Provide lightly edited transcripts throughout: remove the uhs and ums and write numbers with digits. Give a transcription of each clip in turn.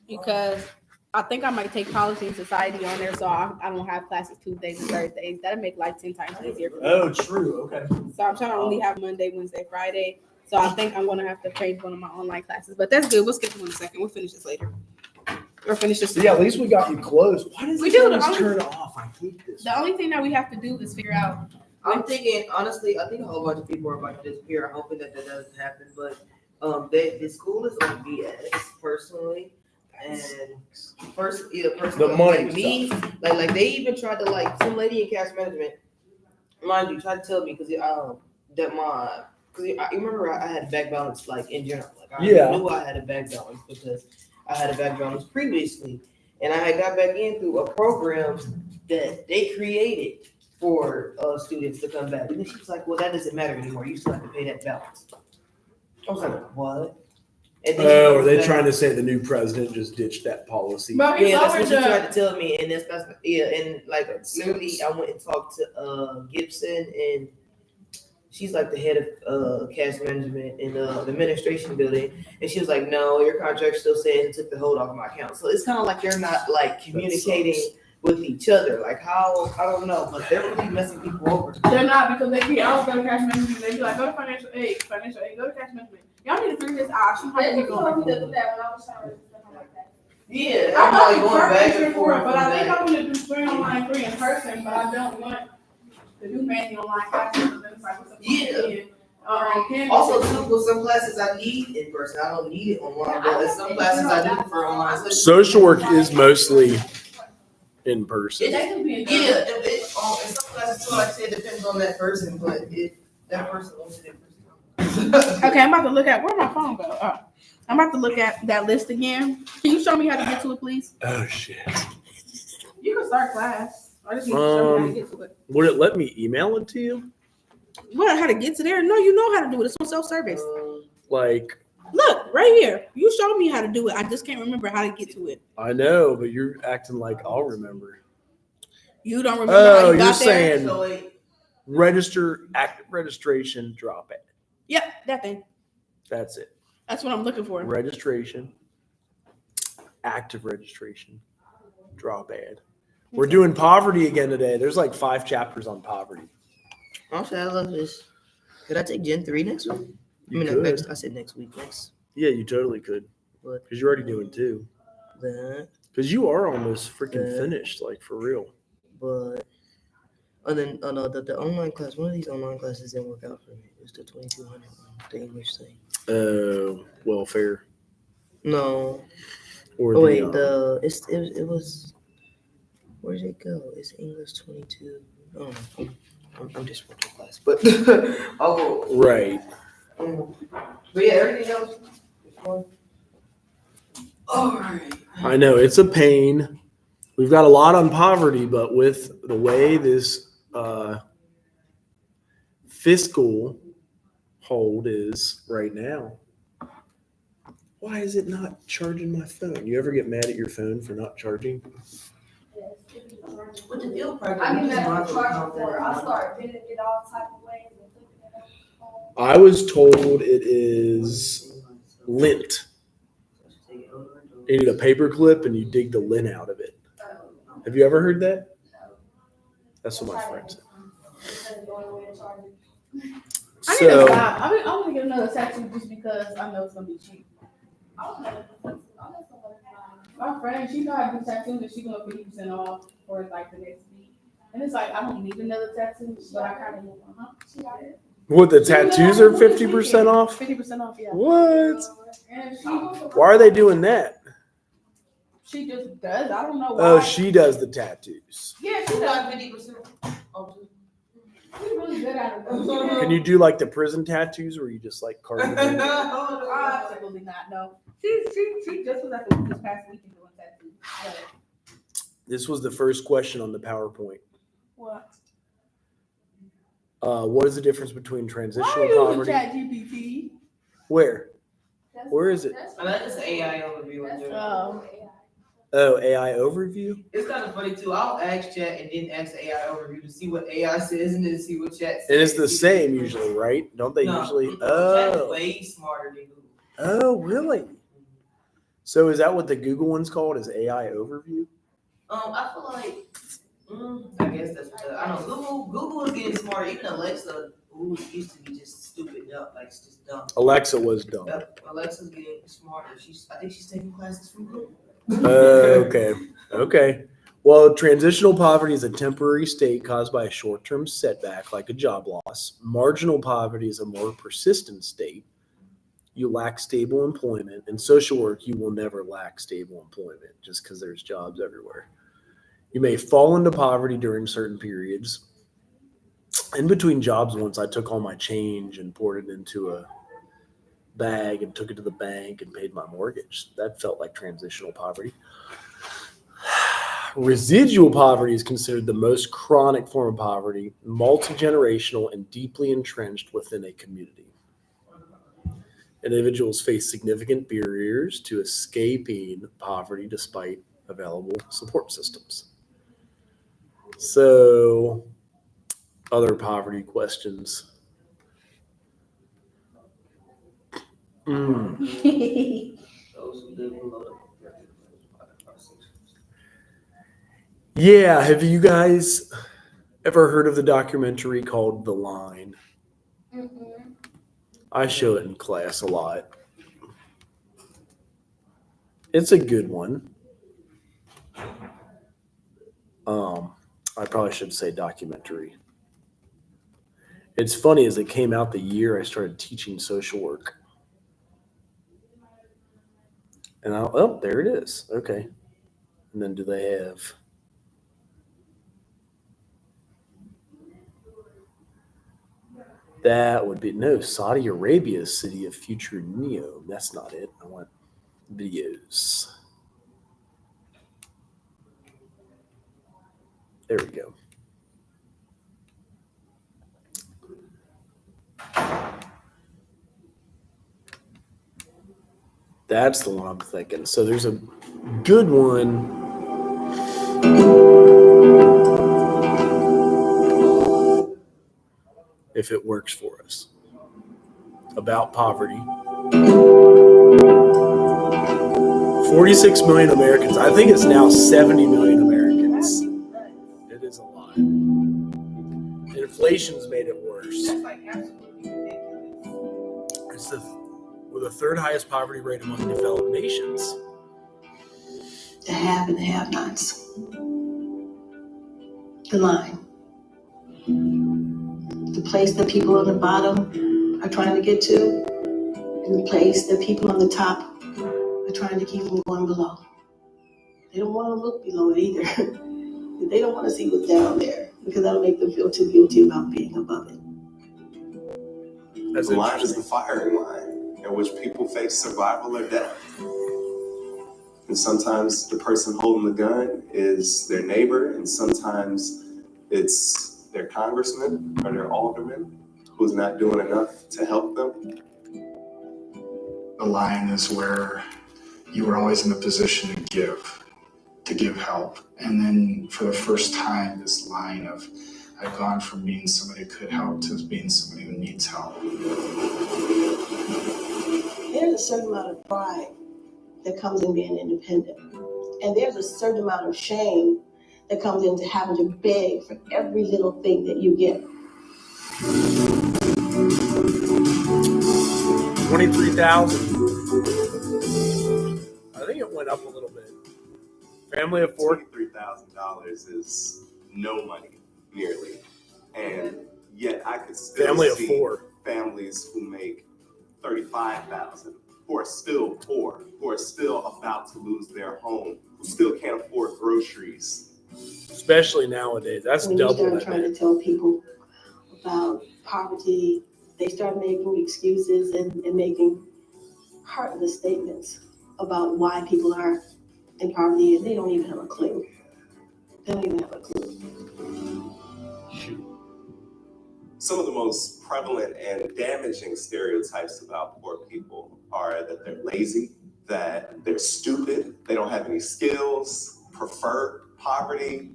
Because I think I might take policy and society on there, so I don't have classes Tuesdays and Thursdays. That'll make life 10 times easier for me. Oh, true. Okay. So I'm trying to only have Monday, Wednesday, Friday. So I think I'm gonna have to change one of my online classes. But that's good. We'll skip one in a second. We'll finish this later. Or finish this. Yeah, at least we got you close. Why does We this do, always the only- turn off? I hate this. The only thing that we have to do is figure out. I'm thinking, honestly, I think a whole bunch of people are about to disappear. I'm hoping that doesn't happen. But the school is on BS, personally. And personally, The money like me, like they even tried to, like, some lady in cash management, mind you, tried to tell me because you remember I had a back balance, like, in general. Like, I knew I had a back balance because I had a back balance previously, and I had got back in through a program that they created for students to come back. And then she was like, "Well, that doesn't matter anymore. You still have to pay that balance." I was like, "What?" And then Oh, are they trying to say the new president just ditched that policy? But yeah, that's what she tried to tell me, and that's and like literally, I went and talked to Gibson, and she's like the head of cash management in the administration building, and she was like, "No, your contract still says it took the hold off my account." So it's kind of like they're not like communicating with each other. Like how, I don't know, but they're really messing people over. They're not, because they be always go to cash management. They be like, go to financial aid, go to cash management. Y'all need to figure this out. She might be going. Yeah, I'm I'm like not going back and for it, forth. but I think I want to do 3 online, 3 in person. But I don't want to do many online classes. Yeah. Candace- Also, too, with some classes I need in person. I don't need it online, but some classes I do prefer online. Social work is mostly in person. They can be in Yeah, in some classes too, like I said, it depends on that person, but that person wants it in person. Okay, I'm about to look at where my phone go. I'm about to look at that list again. Can you show me how to get to it, please? Oh shit! You can start class. I just need to show you how to get to it. Would it let me email it to you? What? How to get to there? No, you know how to do it. It's on self-service. Like, Look, right here. You showed me how to do it. I just can't remember how to get to it. I know, but you're acting like I'll remember. You don't remember how Oh, you you're got there? saying So wait, active registration, drop it. Yep, that thing. That's it. That's what I'm looking for. Registration, active registration, drop ad. We're doing poverty again today. There's like 5 chapters on poverty. honestly, I love this. Could I take Gen 3 next week? You could. next. I said next week. Next. Yeah, you totally could. What? Because you're already doing 2. That, Because you are almost freaking finished, like for real. but and then no, the online class. One of these online classes didn't work out for me. It was the 2200 one, the English thing. Welfare. No. Or Oh wait, the it was. Where did it go? It's English 22. Oh, I'm just working class, but I'll go. right. But yeah, everything else is fine. All right. I know it's a pain. We've got a lot on poverty, but with the way this fiscal hold is right now, why is it not charging my phone? You ever get mad at your phone for not charging? With the field program, I you get just that might on as well charge count before. I that. start bidding it all type of ways and flipping it up. I was told it is lint. You need a paper clip and you dig the lint out of it. Have you ever heard that? That's what my friend said. I need to So stop. I'm gonna get another tattoo just because I know it's gonna be cheap. My friend, she know how to do tattoos and she going 50% off for like the next week. And it's like I don't need another tattoo, but I kind of what, the tattoos are 50% off? 50% off, yeah. What? And Why are they doing that? she just does. I don't know why. Oh, she does the tattoos. Yeah, she You does. got 50%. She's really good at it. Can you do like the prison tattoos where you just like carve it in? Absolutely not. No. She just was at the this past weekend doing tattoos. Yeah. This was the first question on the PowerPoint. What? What is the difference between Why transitional are you poverty? using ChatGPT? Where? Where is it? And that is an AI overview. in general. Oh, AI overview? It's kind of funny too. I'll ask chat and then ask the AI overview to see what AI says and then see what chat says. And it's the same usually, right? Don't they No, usually? Chat is Oh. way smarter than Google. Oh, really? So is that what the Google one's called? Is AI overview? I feel like, I guess that's, I don't know, Google is getting smarter. Even Alexa, who used to be just stupid dumb, like it's just dumb. Alexa was dumb. Alexa's getting smarter. I think she's taking classes from Google. Okay. Well, transitional poverty is a temporary state caused by a short-term setback, like a job loss. Marginal poverty is a more persistent state. You lack stable employment. In social work, you will never lack stable employment just because there's jobs everywhere. You may fall into poverty during certain periods. In between jobs, once I took all my change and poured it into a bag and took it to the bank and paid my mortgage. That felt like transitional poverty. Residual poverty is considered the most chronic form of poverty, multi-generational and deeply entrenched within a community. Individuals face significant barriers to escaping poverty despite available support systems. So, other poverty questions. Those who live below the Yeah, have you guys ever heard of the documentary called The Line? Mm-mm. I show it in class a lot. It's a good one. I probably should say documentary. It's funny, as it came out the year I started teaching social work. And oh, there it is. Okay. And then do they have... That would be, no, Saudi Arabia's city of future Neo. That's not it. I want videos. There we go. That's the one I'm thinking. So there's a good one. If it works for us, about poverty. 46 million Americans. I think it's now 70 million Americans. It is a lot. Inflation's made it worse. That's like absolutely ridiculous. It's with the third highest poverty rate among developed nations. The have and the have-nots. The line. The place that people on the bottom are trying to get to, and the place that people on the top are trying to keep from going below. They don't want to look below it either. They don't want to see what's down there because that'll make them feel too guilty about being above it. That's the line is the firing line in which people face survival or death. And sometimes the person holding the gun is their neighbor, and sometimes it's their congressman or their alderman who's not doing enough to help them. The line is where you were always in a position to give help. And then for the first time, this line of I've gone from being somebody who could help to being somebody who needs help. There's a certain amount of pride that comes in being independent. And there's a certain amount of shame that comes into having to beg for every little thing that you get. 23,000. I think it went up a little bit. Family of four. $23,000 is no money, nearly. And yet I could still Family of see four. families who make $35,000, who are still poor, who are still about to lose their home, who still can't afford groceries. Especially nowadays. That's When you double start that. trying to tell people about poverty, they start making excuses and making heartless statements about why people are in poverty, and they don't even have a clue. They don't even have a clue. Some of the most prevalent and damaging stereotypes about poor people are that they're lazy, that they're stupid, they don't have any skills, prefer poverty,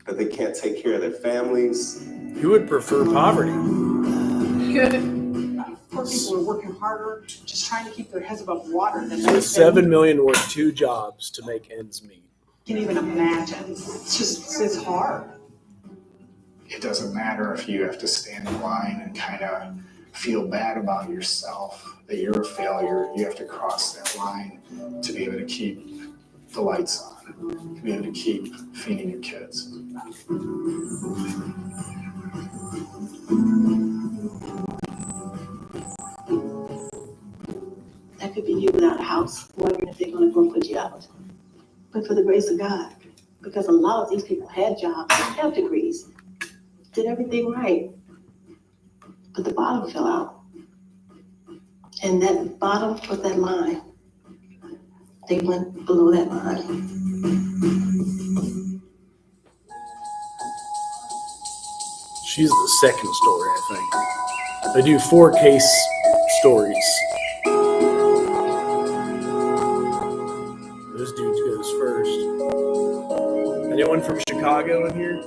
that they can't take care of their families. You would prefer poverty. For poor people are working harder, just trying to keep their heads above water than $7 million work 2 jobs to make ends meet. can even imagine. It's hard. It doesn't matter if you have to stand in line and kind of feel bad about yourself, that you're a failure. You have to cross that line to be able to keep the lights on, to be able to keep feeding your kids. That could be you without a house, wondering if they're gonna go and put you out. But for the grace of God, because a lot of these people had jobs, have degrees, did everything right, but the bottom fell out. And that bottom was that line. They went below that line. She's the second story, I think. They do 4 case stories. This dude goes first. Anyone from Chicago in here?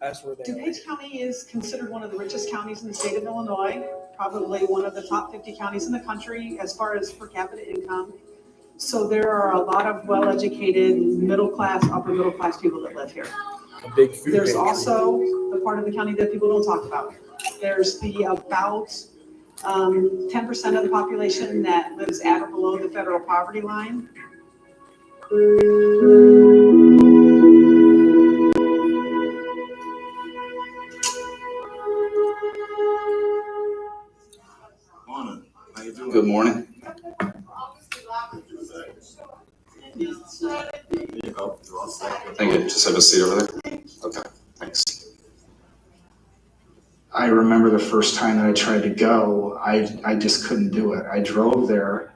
That's where they are. DuPage County is considered one of the richest counties in the state of Illinois, probably one of the top 50 counties in the country as far as per capita income. So there are a lot of well-educated, middle-class, upper-middle-class people that live here. A big food There's pantry. also the part of the county that people don't talk about. There's the about 10% of the population that lives at or below the federal poverty line. Morning. How you doing? Good morning. Here you go. You're all set. Thank you. Just have a seat over there. Okay, thanks. I remember the first time that I tried to go, I just couldn't do it. I drove there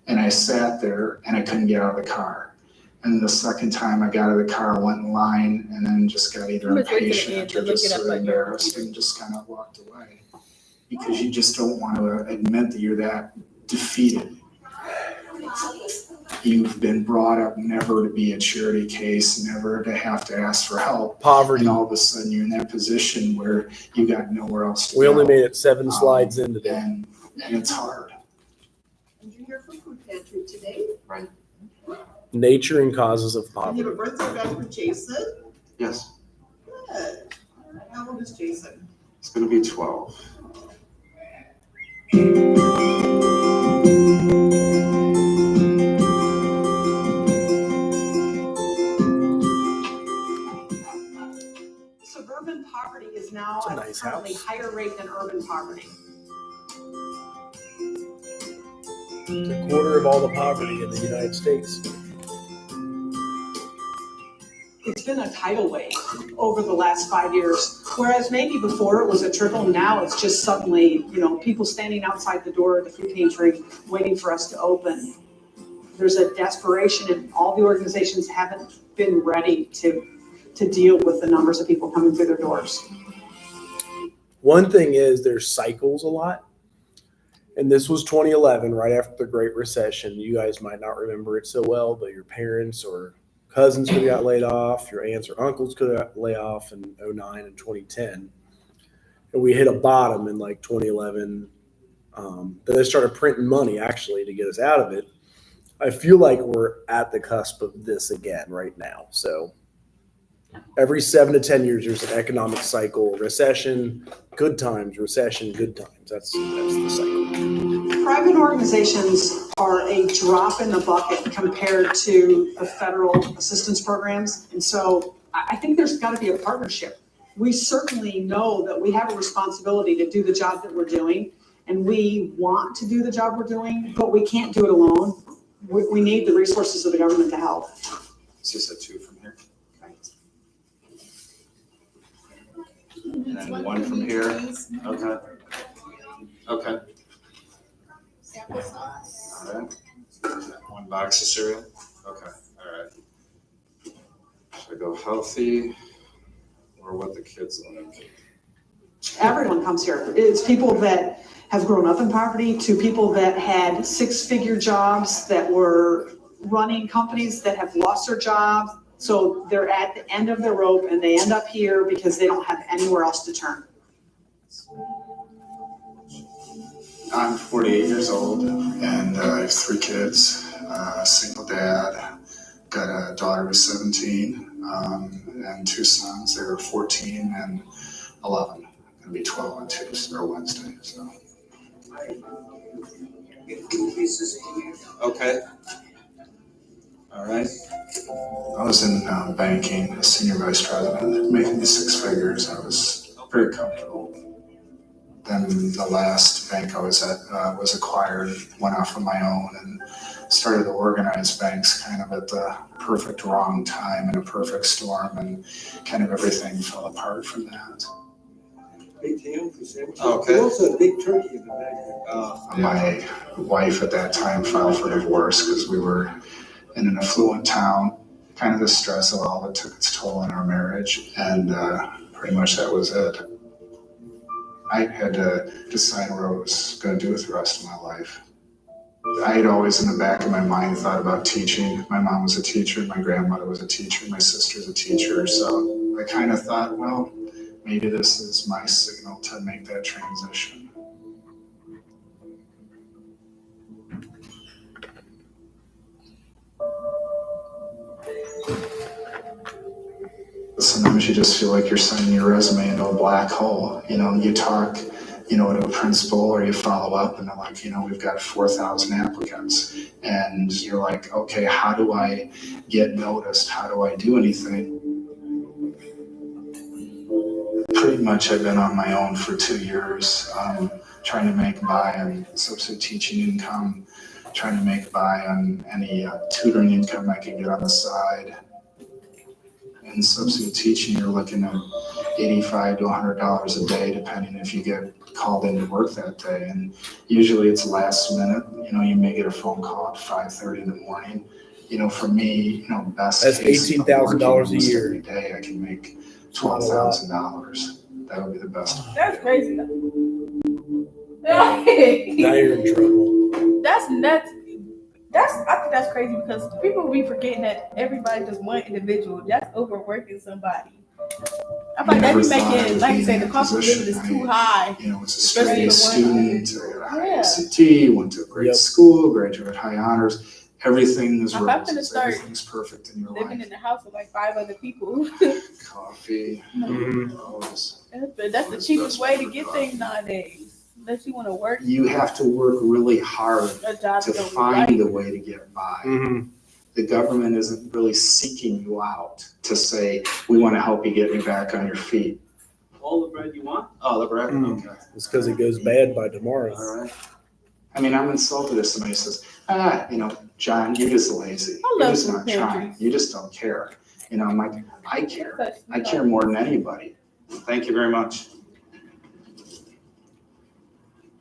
and I sat there and I couldn't get out of the car. And the second time I got out of the car, went in line and then just got either impatient or just so embarrassed and just kind of walked away. Because you just don't want to admit that you're that defeated. You've been brought up never to be a charity case, never to have to ask for help. Poverty. And all of a sudden you're in that position where you got nowhere else to We go. only made it 7 slides in today. And it's hard. And you're here from Food Pantry today. Right. Nature and causes of And poverty. you have a birthday back for Jason. Yes, Good. How old is Jason? it's gonna be 12. Suburban poverty is now It's a at nice a currently house. higher rate than urban poverty. It's a quarter of all the poverty in the United States. It's been a tidal wave over the last 5 years, whereas maybe before it was a trickle, now it's just suddenly, people standing outside the door of the food pantry waiting for us to open. There's a desperation and all the organizations haven't been ready to deal with the numbers of people coming through their doors. One thing is there's cycles a lot. And this was 2011, right after the Great Recession. You guys might not remember it so well, but your parents or cousins could have got laid off. Your aunts or uncles could have got laid off in 2009 and 2010. And we hit a bottom in like 2011. Then they started printing money actually to get us out of it. I feel like we're at the cusp of this again right now. So every 7 to 10 years, there's an economic cycle, recession, good times, recession, good times. That's the cycle. Private organizations are a drop in the bucket compared to the federal assistance programs. And so I think there's got to be a partnership. We certainly know that we have a responsibility to do the job that we're doing, and we want to do the job we're doing, but we can't do it alone. We need the resources of the government to help. It's just a 2 from here. And then 1 from here. Okay. Okay. All right. 1 box of cereal. Okay. All right. Should I go healthy or what the kids like? Everyone comes here. It's people that have grown up in poverty to people that had 6-figure jobs that were running companies that have lost their jobs. So they're at the end of their rope and they end up here because they don't have anywhere else to turn. I'm 48 years old, and I have 3 kids, single dad, got a daughter who's 17, and 2 sons. They're 14 and 11. Gonna be 12 on Tuesday or Wednesday, so. Okay. All right. I was in banking, a senior vice president, making 6 figures. I was very comfortable. Then the last bank I was at was acquired, went off on my own, and started to organize banks kind of at the perfect wrong time in a perfect storm, and kind of everything fell apart from that. Big ham for sandwiches. Okay. Also a big turkey in the bag. My wife at that time filed for divorce because we were in an affluent town. Kind of the stress of all of it took its toll on our marriage, and pretty much that was it. I had to decide what I was going to do with the rest of my life. I had always in the back of my mind thought about teaching. My mom was a teacher, my grandmother was a teacher, my sister's a teacher, so I kind of thought, well, maybe this is my signal to make that transition. Sometimes you just feel like you're sending your resume into a black hole. You know, you talk, to a principal or you follow up and they're like, we've got 4,000 applicants. And you're like, okay, how do I get noticed? How do I do anything? Pretty much I've been on my own for 2 years, trying to make by on substitute teaching income, trying to make by on any tutoring income I can get on the side. In substitute teaching, you're looking at $85 to $100 a day, depending if you get called into work that day. And usually it's last minute. You may get a phone call at 5:30 in the morning. For me, best That's case, if I'm working $18,000 a almost year. every day, I can make $12,000. That would be the best. That's crazy. Now you're in trouble. That's nuts. I think that's crazy because people be forgetting that everybody just one individual. That's overworking somebody. I'm like, that be making, like you say, the cost of living is too high. Was a straight student, I got a high Yeah. ACT, went to a great school, graduated high honors. Everything is I'm roses. gonna start Everything's perfect in your living life. in the house with like 5 other people. Coffee. Mhm. Always. That's the cheapest way to get things nowadays. Unless you want to work You have to work really hard a job to you don't find like. a way to get by. Mm-hmm. The government isn't really seeking you out to say, we want to help you get back on your feet. All the bread you want? Oh, the bread? Mm. Okay. It's because it goes bad by tomorrow. All right. I mean, I'm insulted if somebody says, John, you're just lazy. I You're love just food not trying. pantries. You just don't care. I'm like, I care. I care more than anybody. Thank you very much.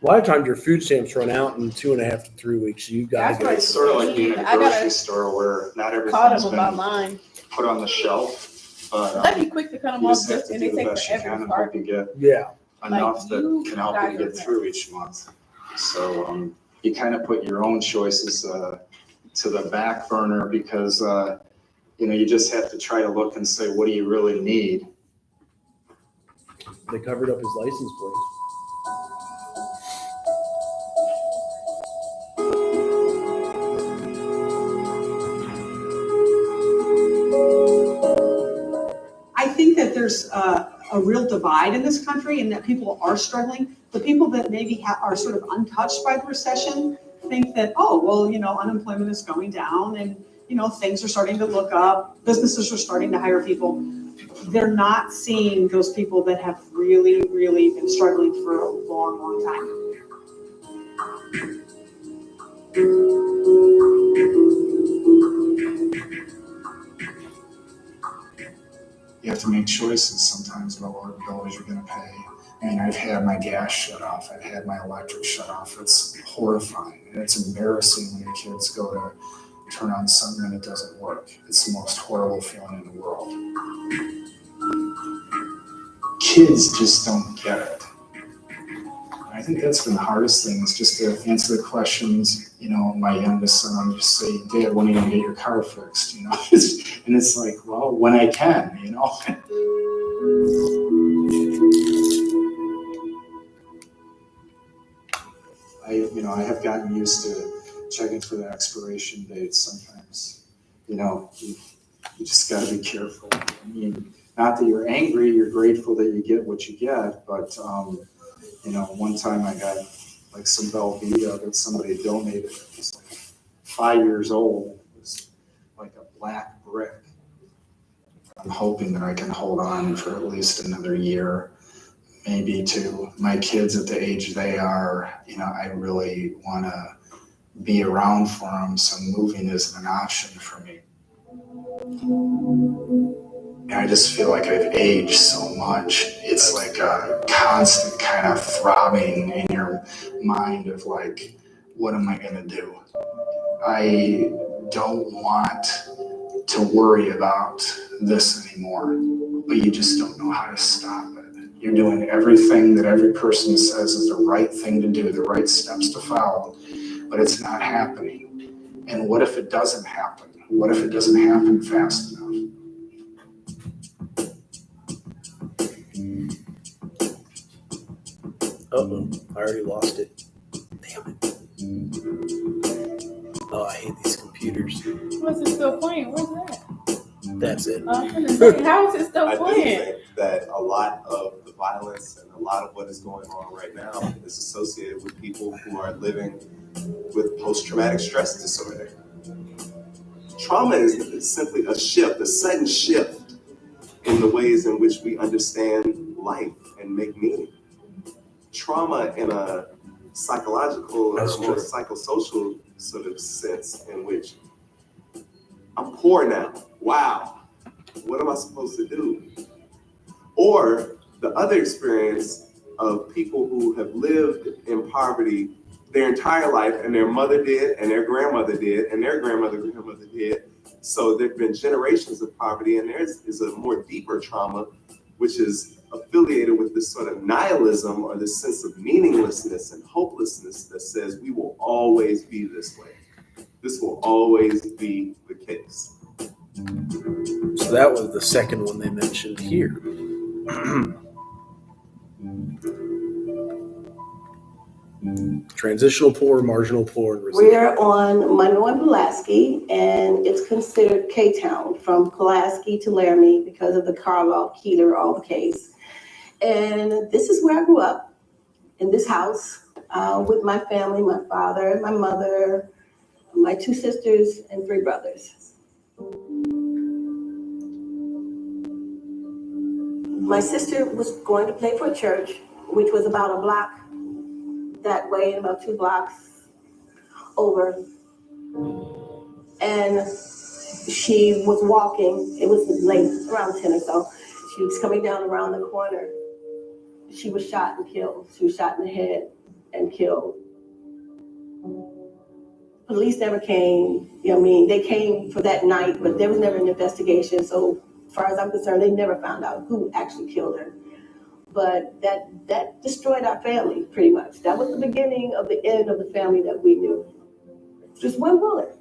A lot of times your food stamps run out in 2.5 to 3 weeks. You've got That's to right. get It's sort of like being in a I gotta grocery store where not call everything's them about been mine. put on the shelf, but That'd be quick to cut them you off, just have to and do they the take best you forever can to and start. hope you get Yeah. enough Like, that you can help you guys to get are through each month. So you kind of put your own choices to the back burner because you just have to try to look and say, what do you really need? They covered up his license plate. I think that there's a real divide in this country and that people are struggling. The people that maybe are sort of untouched by the recession think that, unemployment is going down and, things are starting to look up. Businesses are starting to hire people. They're not seeing those people that have really, really been struggling for a long, long time. You have to make choices sometimes about what bills you're going to pay. I mean, I've had my gas shut off. I've had my electric shut off. It's horrifying. And it's embarrassing when your kids go to turn on something and it doesn't work. It's the most horrible feeling in the world. Kids just don't get it. I think that's been the hardest thing is just to answer the questions. My youngest son, I'm just say, Dad, when are you going to get your car fixed? And it's like, well, when I can, I have gotten used to checking for the expiration dates sometimes. You just got to be careful. I mean, not that you're angry, you're grateful that you get what you get, but one time I got like some Velveeta that somebody donated. It was like 5 years old. It was like a black brick. I'm hoping that I can hold on for at least another year, maybe to my kids at the age they are. I really want to be around for them, so moving isn't an option for me. And I just feel like I've aged so much. It's like a constant kind of throbbing in your mind of like, what am I going to do? I don't want to worry about this anymore, but you just don't know how to stop it. You're doing everything that every person says is the right thing to do, the right steps to follow, but it's not happening. And what if it doesn't happen? What if it doesn't happen fast enough? Uh-oh, I already lost it. Damn it. Oh, I hate these computers. Was it still playing? What's that? That's it. How is it still I do playing? think that a lot of the violence and a lot of what is going on right now is associated with people who are living with post-traumatic stress disorder. Trauma is simply a shift, a sudden shift in the ways in which we understand life and make meaning. Trauma in a psychological or more psychosocial sort of sense in which I'm poor now. Wow, what am I supposed to do? Or the other experience of people who have lived in poverty their entire life, and their mother did, and their grandmother did, and their grandmother did. So there've been generations of poverty, and there is a more deeper trauma, which is affiliated with this sort of nihilism or this sense of meaninglessness and hopelessness that says we will always be this way. This will always be the case. So that was the second one they mentioned here. Transitional poor, marginal poor, and resilient. We're on Monroe and Pulaski, and it's considered K-Town from Pulaski to Laramie because of the Carlisle Keeler all the case. And this is where I grew up, in this house, with my family, my father, my mother, my 2 sisters, and 3 brothers. My sister was going to play for a church, which was about a block that way and about 2 blocks over. And she was walking, it was late, around 10 or so. She was coming down around the corner. She was shot and killed. She was shot in the head and killed. Police never came. They came for that night, but there was never an investigation. So as far as I'm concerned, they never found out who actually killed her. But that destroyed our family, pretty much. That was the beginning of the end of the family that we knew. Just one bullet.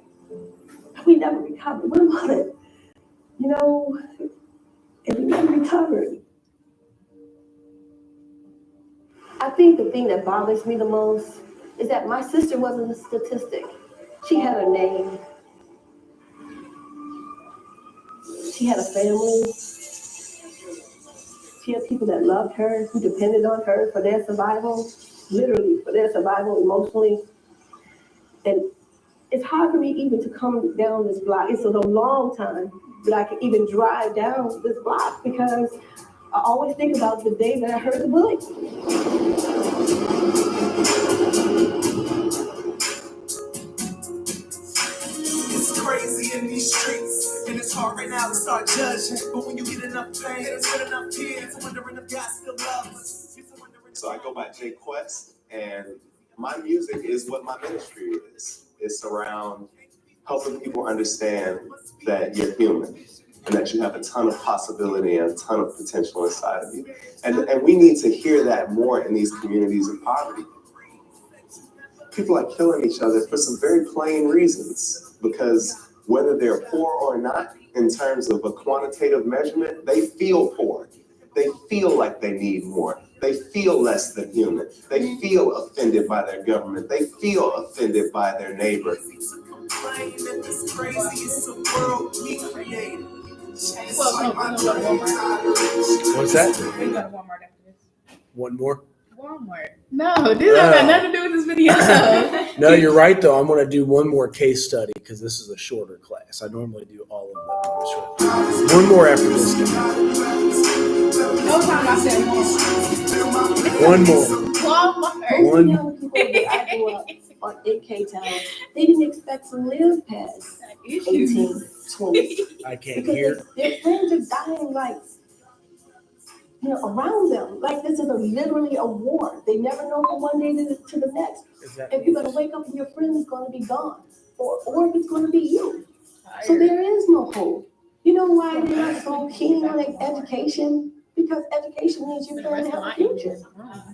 We never recovered. One bullet. And we never recovered. I think the thing that bothers me the most is that my sister wasn't a statistic. She had a name. She had a family. She had people that loved her, who depended on her for their survival, literally for their survival emotionally. And it's hard for me even to come down this block. It's a long time that I can even drive down this block because I always think about the day that I heard the bullet. It's crazy in these streets, and it's hard right now to start judging. But when you get enough pain, it's good enough tears, wondering if God still loves us. So I go by Jay Quest, and my music is what my ministry is. It's around helping people understand that you're human and that you have a ton of possibility and a ton of potential inside of you. And we need to hear that more in these communities of poverty. People are killing each other for some very plain reasons, because whether they're poor or not, in terms of a quantitative measurement, they feel poor. They feel like they need more. They feel less than human. They feel offended by their government. They feel offended by their neighbor. What's that? We go to Walmart after this. One more? Walmart. No, this has got nothing to do with this video. No, you're right, though. I'm going to do one more case study because this is a shorter class. I normally do all of them short. One more after this guy. No time I said Walmart. One more. Walmart. One. Young people that I grew up in K-Town, they didn't expect to live past 18, 20. I can't Because hear. their friends are dying like, around them. Like this is literally a war. They never know from one day to the next. If you're gonna wake up and your friend is gonna be gone, or if it's gonna be you. So there is no hope. You know why they're not so keen on education? Because education means you plan to have a future.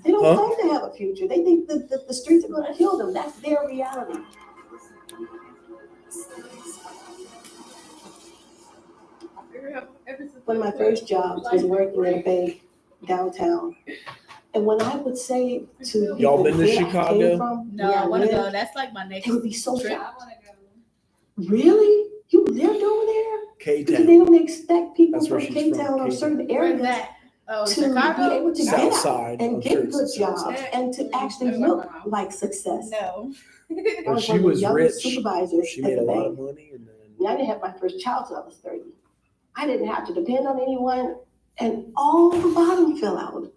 They don't plan to have a future. They think that the streets are gonna kill them. That's their reality. One of my first jobs was working at a bank downtown. And when I would say to Y'all people been to where I Chicago? came from, No, where I want to lived, go. That's like my next they would be so trip. shocked. Really? You lived over there? Because K-Town. they don't expect people That's where from she's from, K-Town or K-Town. certain Where's areas that? Oh, to Chicago? be able to South get out side. and I'm get sure it's good the south jobs side. and to actually look like success. No. I But was she one of the was youngest rich. supervisors She at made the a lot bank. of money. And then And I didn't have my first child till I was 30. I didn't have to depend on anyone, and all the bottom fell out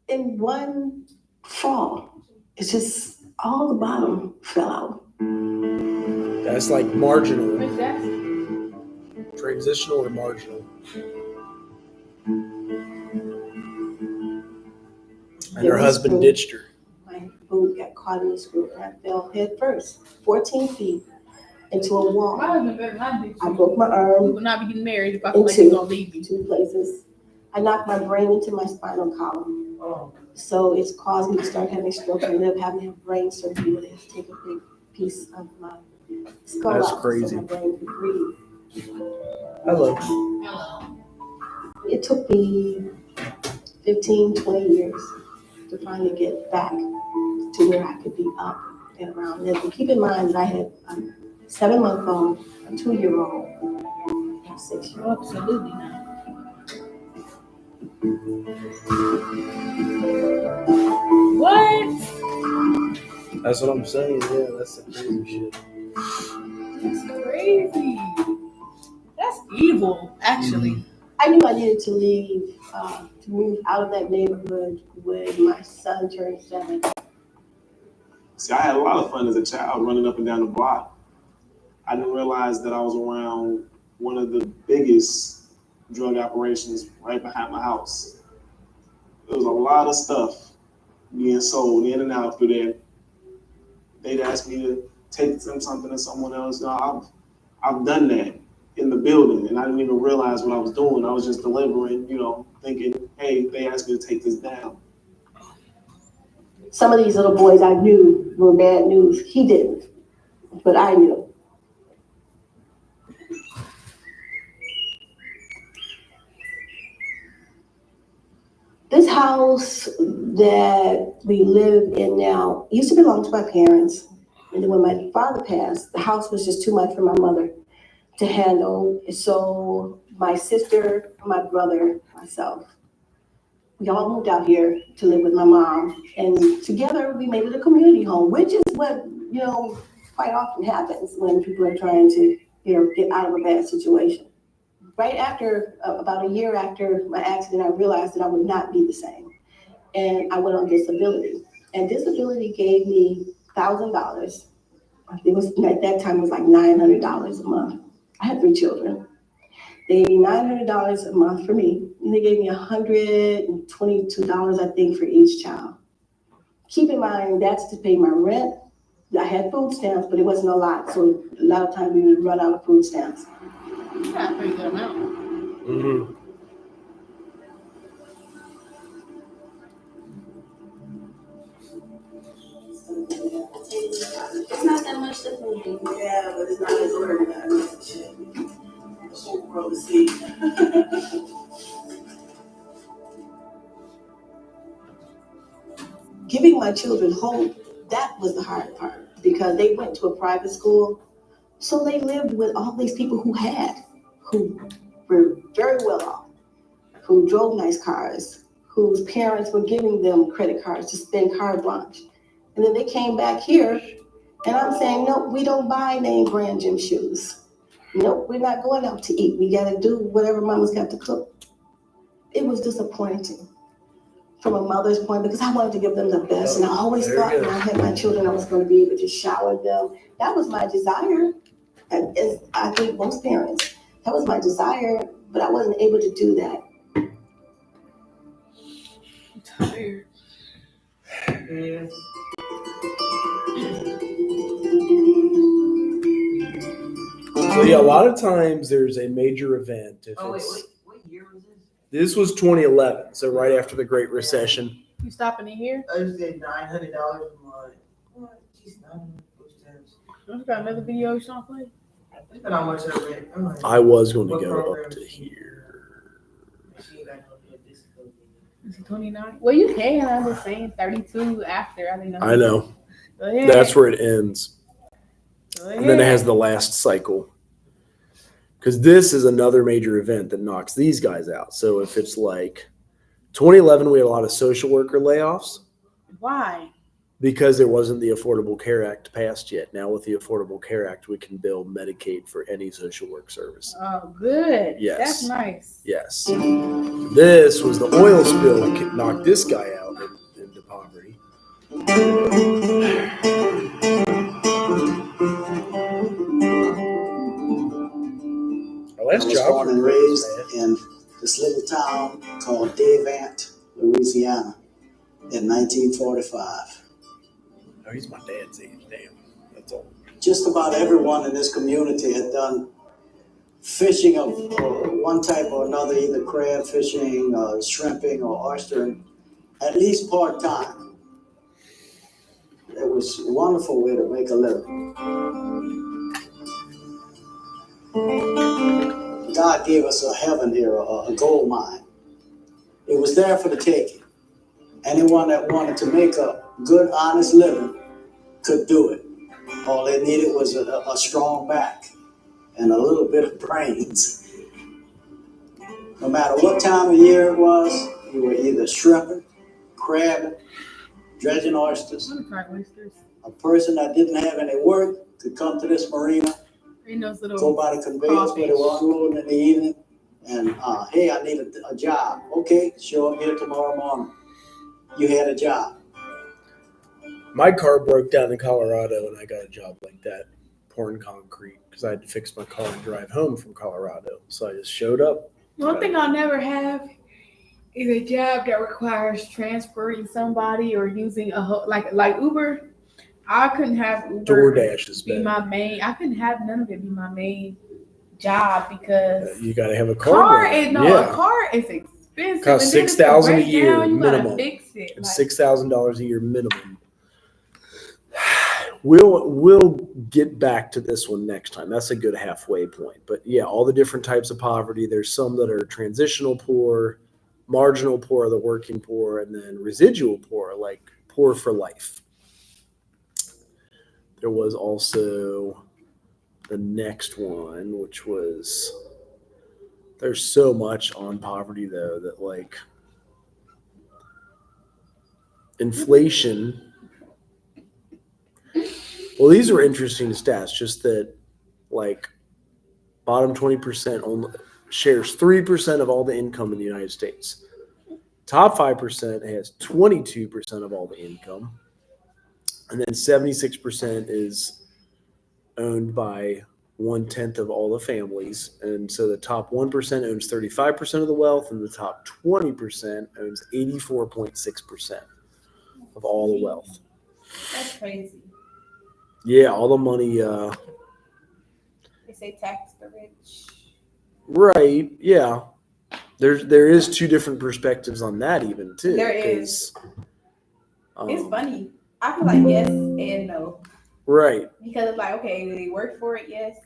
in one fall. It's just all the bottom fell out. that's like marginal. Where's that? Transitional or marginal. And her husband ditched her. My boot got caught in the screw and I fell head first, 14 feet into a wall. My husband better not be. I broke my We arm will not be getting married if I feel like he's gonna leave me. 2 places. I knocked my brain into my spinal column. So it's caused me to start having strokes and end up having to have brain surgery where they have to take a big piece of my skull That's out crazy. so my brain could breathe. Hello. It took me 15, 20 years to finally get back to where I could be up and around. And keep in mind that I had a 7-month-old, a 2-year-old, and a 6-year-old. Absolutely not. What? That's what I'm saying. Yeah, that's the crazy shit. That's crazy. That's evil, actually. I knew I needed to leave, to move out of that neighborhood when my son turned 7. See, I had a lot of fun as a child running up and down the block. I didn't realize that I was around one of the biggest drug operations right behind my house. There was a lot of stuff being sold in and out through there. They'd ask me to take something to someone else. No, I've done that in the building, and I didn't even realize what I was doing. I was just delivering, thinking, hey, they asked me to take this down. Some of these little boys I knew were bad news. He didn't, but I knew. This house that we live in now used to belong to my parents. And then when my father passed, the house was just too much for my mother to handle. So my sister, my brother, myself, we all moved out here to live with my mom. And together we made it a community home, which is what, quite often happens when people are trying to, get out of a bad situation. Right after, about a year after my accident, I realized that I would not be the same. And I went on disability. And disability gave me $1,000. It was, at that time, it was like $900 a month. I had 3 children. They gave me $900 a month for me. And they gave me $122, I think, for each child. Keep in mind, that's to pay my rent. I had food stamps, but it wasn't a lot. So a lot of times we would run out of food stamps. You got a pretty good amount. Mm-hmm. It's not that much different. Yeah, but it's not as organized as it should be. The whole world is seeing. giving my children hope, that was the hard part because they went to a private school. So they lived with all these people who were very well off, who drove nice cars, whose parents were giving them credit cards to spend carte blanche. And then they came back here, and I'm saying, no, we don't buy name brand gym shoes. No, we're not going out to eat. We got to do whatever mama's got to cook. It was disappointing from a mother's point because I wanted to give them the best. And I always thought when I had my children, I was going to be able to shower them. That was my desire. And as I think most parents, that was my desire, but I wasn't able to do that. I'm tired. Yes. So yeah, a lot of times there's a major event. If Oh, wait, it's, what year was this? This was 2011, so right after the Great Recession. You stopping in here? I just said $900 a month. What? Jeez, You got another video you want to play? Look at how much I read. I'm like, I was going to what go program up to is she- here. she ain't got no good discipline. Is it 29? Well, you can. I'm just saying 32 after. I think I know. Go ahead. That's where it ends. Go And then it ahead. has the last cycle. Because this is another major event that knocks these guys out. So if it's like 2011, we had a lot of social worker layoffs Why? because there wasn't the Affordable Care Act passed yet. Now with the Affordable Care Act, we can bill Medicaid for any social work service. Oh, good. Yes. That's nice. Yes. This was the oil spill that knocked this guy out into poverty. Our last I was job born and raised in this little town called Davant, Louisiana, in 1945. Oh, he's my dad's age. Damn, that's old. Just about everyone in this community had done fishing of one type or another, either crab fishing, shrimping, or oystering, at least part-time. It was a wonderful way to make a living. God gave us a heaven here, a gold mine. It was there for the taking. Anyone that wanted to make a good, honest living could do it. All they needed was a strong back and a little bit of brains. No matter what time of year it was, you were either shrimping, crabbing, dredging oysters. A person that didn't have any work could come to this marina, In those little go by the conveyance where they were unloading in the evening, and hey, I need a job. Okay, show up here tomorrow morning. You had a job. My car broke down in Colorado, and I got a job like that, pouring concrete, because I had to fix my car and drive home from Colorado. So I just showed up. One thing I'll never have is a job that requires transporting somebody or using like Uber. I couldn't have Uber DoorDash is be better. my main. I couldn't have none of it be my main job because You got to have a car. a Yeah. car is expensive. Costs and then if it $6,000 a breaks year down, you gotta minimum. fix it. And Like, $6,000 a year minimum. We'll get back to this one next time. That's a good halfway point. But yeah, all the different types of poverty. There's some that are transitional poor, marginal poor, the working poor, and then residual poor, like poor for life. There was also the next one, which was, there's so much on poverty though that like inflation. Well, these are interesting stats, just that like bottom 20% only shares 3% of all the income in the United States. Top 5% has 22% of all the income. And then 76% is owned by 1/10 of all the families. And so the top 1% owns 35% of the wealth, and the top 20% owns 84.6% of all the wealth. that's crazy. Yeah, all the money. They say tax the rich. Right. Yeah. There is two different perspectives on that even too. There is. 'cause, It's funny. I feel like yes and no. Right. Because it's like, okay, they work for it, yes.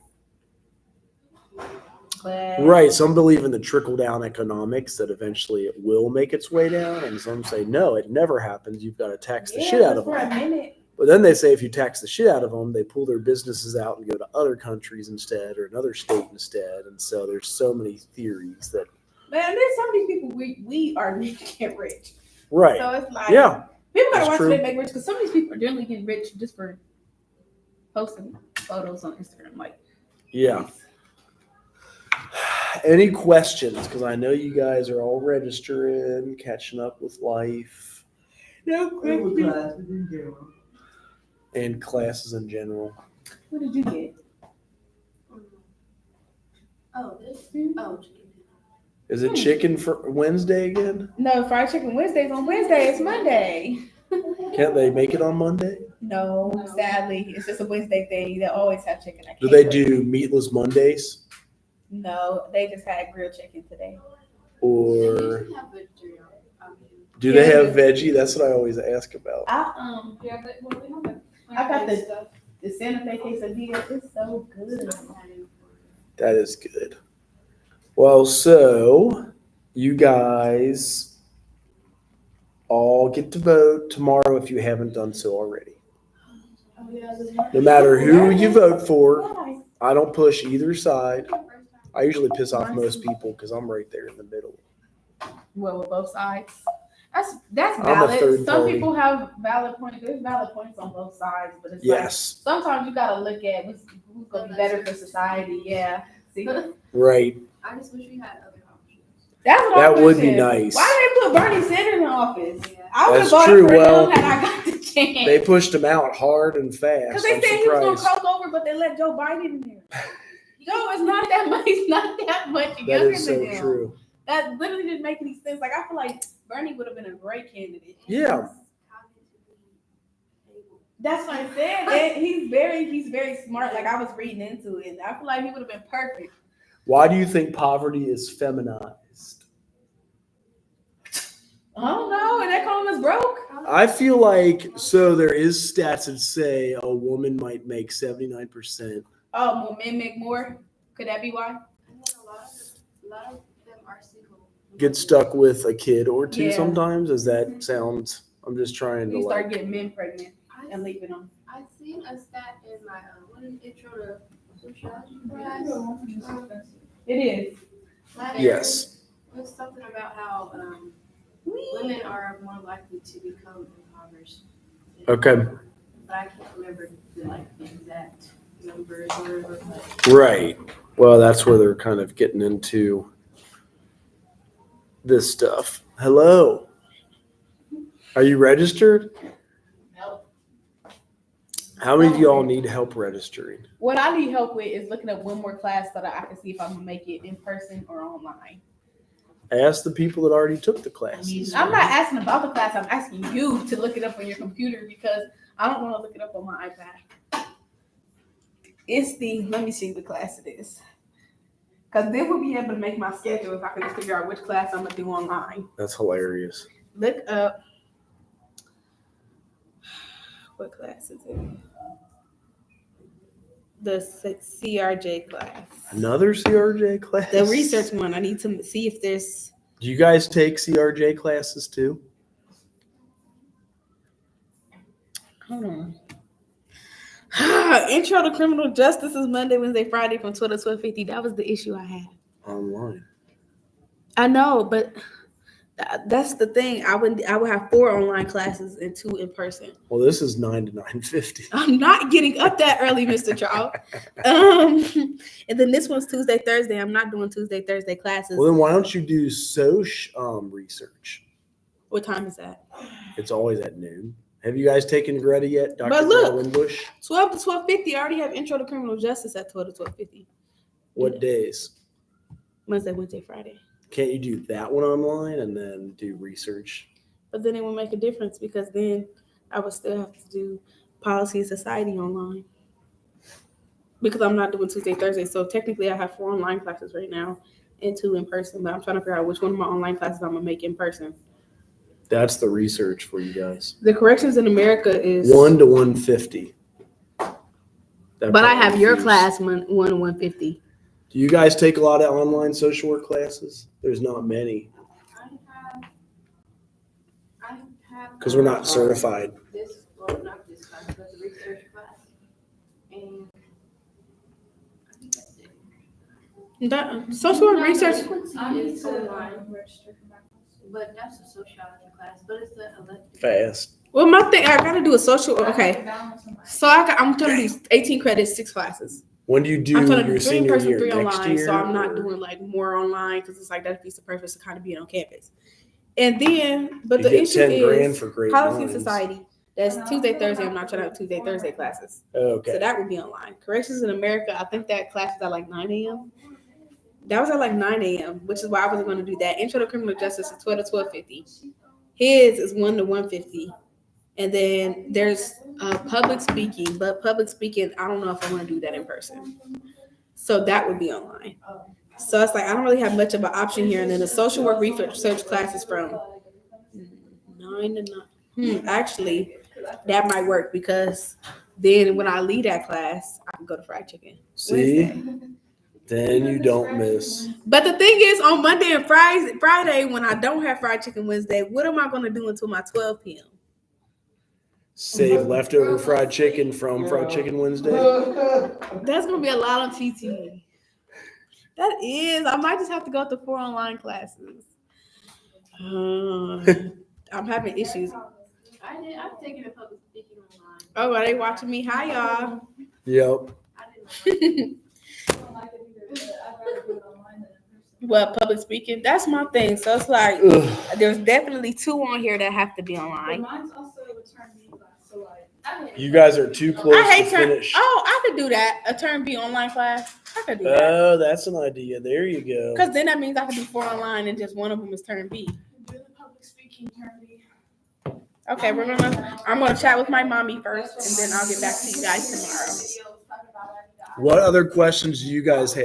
But Right. Some believe in the trickle down economics that eventually it will make its way down, and some say no, it never happens. You've got to tax the shit out of for a them. minute. But then they say if you tax the shit out of them, they pull their businesses out and go to other countries instead or another state instead. And so there's so many theories that. Man, there's so many people we are need to get rich. Right. So it's like Yeah. people gotta That's watch true. they make rich because some of these people are generally getting rich just for posting photos on Instagram. Like, Yeah. Any questions? Because I know you guys are all registering, catching up with life no and classes in general. What did you get? Oh, this? Oh, Is it chicken for Wednesday again? No, fried chicken Wednesday's on Wednesday. It's Monday. Can't they make it on Monday? No, sadly, it's just a Wednesday thing. They always have chicken. I Do can't they wait. do meatless Mondays? No, they just had grilled chicken today. Or do they have veggie? That's what I always ask about. Yeah, but I got the Santa Fe quesadilla. It's so good. That is good. Well, so you guys all get to vote tomorrow if you haven't done so already. No matter who you vote for, I don't push either side. I usually piss off most people because I'm right there in the middle. Well, with both sides. That's I'm a valid. third Some party. people have valid points. There's valid points on both sides, but it's Yes. like sometimes you gotta look at who's gonna be better for society. Yeah. See, Right. I just wish we had other options. that's what That I'm would be pushing. nice. Why did they put Bernie Sanders in office? I would have That's voted true. for Well, him had I got the chance. They pushed him out hard and Because fast. they I'm said he was gonna surprised. croak over, but they let Joe Biden in there. Joe is not that much. He's not that much That younger is than so him. true. That literally didn't make any sense. Like I feel like Bernie would have been a great candidate. Yeah. That's what I said. And he's very smart. Like I was reading into it. I feel like he would have been perfect. Why do you think poverty is feminized? I don't know. And they call him as broke. I feel like so there is stats that say a woman might make 79%. Oh, will men make more? Could that be why? A lot of them are single. Get stuck with a kid or two Yeah. sometimes. Does that sound? I'm just trying to You start like. getting men pregnant and leaving them. I seen a stat in my intro to sociology class. It is. Last year. Yes. It was something about how women are more likely to become impoverished. Okay. But I can't remember the exact numbers or whatever. But Right. Well, that's where they're kind of getting into this stuff. Hello. Are you registered? Nope. How many of y'all need help registering? What I need help with is looking up one more class so that I can see if I'm gonna make it in person or online. Ask the people that already took the classes. I'm not asking about the class. I'm asking you to look it up on your computer because I don't want to look it up on my iPad. Let me see the class it is. Because then we'll be able to make my schedule if I can just figure out which class I'm going to do online. That's hilarious. Look up. What class is it? The CRJ class. Another CRJ class? The research one. I need to see if there's. Do you guys take CRJ classes too? Hold on. Intro to Criminal Justice is Monday, Wednesday, Friday from 12 to 12:50. That was the issue I had. Online. I know, but that's the thing. I would have 4 online classes and 2 in person. Well, this is 9 to 9:50. I'm not getting up that early, Mr. Charles. And then this one's Tuesday, Thursday. I'm not doing Tuesday, Thursday classes. Well, then why don't you do soc research? What time is that? It's always at noon. Have you guys taken Greta yet, Dr. But look, Greta Winbush? 12 to 12:50. I already have Intro to Criminal Justice at 12 to 12:50. What days? Monday, Wednesday, Friday. Can't you do that one online and then do research? But then it would make a difference because then I would still have to do policy and society online. Because I'm not doing Tuesday, Thursday. So technically I have 4 online classes right now and 2 in person. But I'm trying to figure out which one of my online classes I'm going to make in person. That's the research for you guys. The corrections in America is 1 to 150. But I have your class 1 to 150. Do you guys take a lot of online social work classes? There's not many I have. because we're not certified. This, well, not this class, but the research class. And I think that's it. That social work research. It's online, but that's a sociology class, but it's the elective. Fast. Well, my thing, I gotta do a social. Okay, so I'm trying to do 18 credits, 6 classes. When do you do I'm trying to your do 3 in senior person, year? 3 Next online. year? So I'm not doing like more online because it's like that defeats the purpose of kind of being on campus. And then, but You the get issue 10 grand is for grade policy nines. society. That's Tuesday, Thursday. I'm not trying to have Tuesday, Thursday classes. Okay. So that would be online. Corrections in America, I think that class is at like 9 a.m. That was at like 9 a.m., which is why I wasn't going to do that. Intro to Criminal Justice is 12 to 12:50. His is 1 to 1:50. And then there's public speaking, but public speaking, I don't know if I want to do that in person. So that would be online. So it's like I don't really have much of an option here. And then the social work research class is from 9 to 9. Actually, that might work because then when I leave that class, I can go to fried chicken. See? Wednesday. Then you don't miss. But the thing is, on Monday and Friday, when I don't have fried chicken Wednesday, what am I going to do until my 12 p.m.? Save leftover fried chicken from Fried Chicken Wednesday. That's going to be a lot on TT. That is. I might just have to go to 4 online classes. I'm having issues. I've taken a public speaking online. Oh, are they watching me? Hi, y'all. Yep. Well, public speaking, that's my thing. So it's like there's definitely 2 on here that have to be online. Mine's also a turn B class, so like. You guys are too close I to hate turn. finish. Oh, I could do that. A turn B online class. I could do that. Oh, that's an idea. There you go. Because then that means I could do 4 online and just one of them is turn B. Do the public speaking turn B. Okay, I'm gonna chat with my mommy first, and then I'll get back to you guys tomorrow. What other questions do you guys have?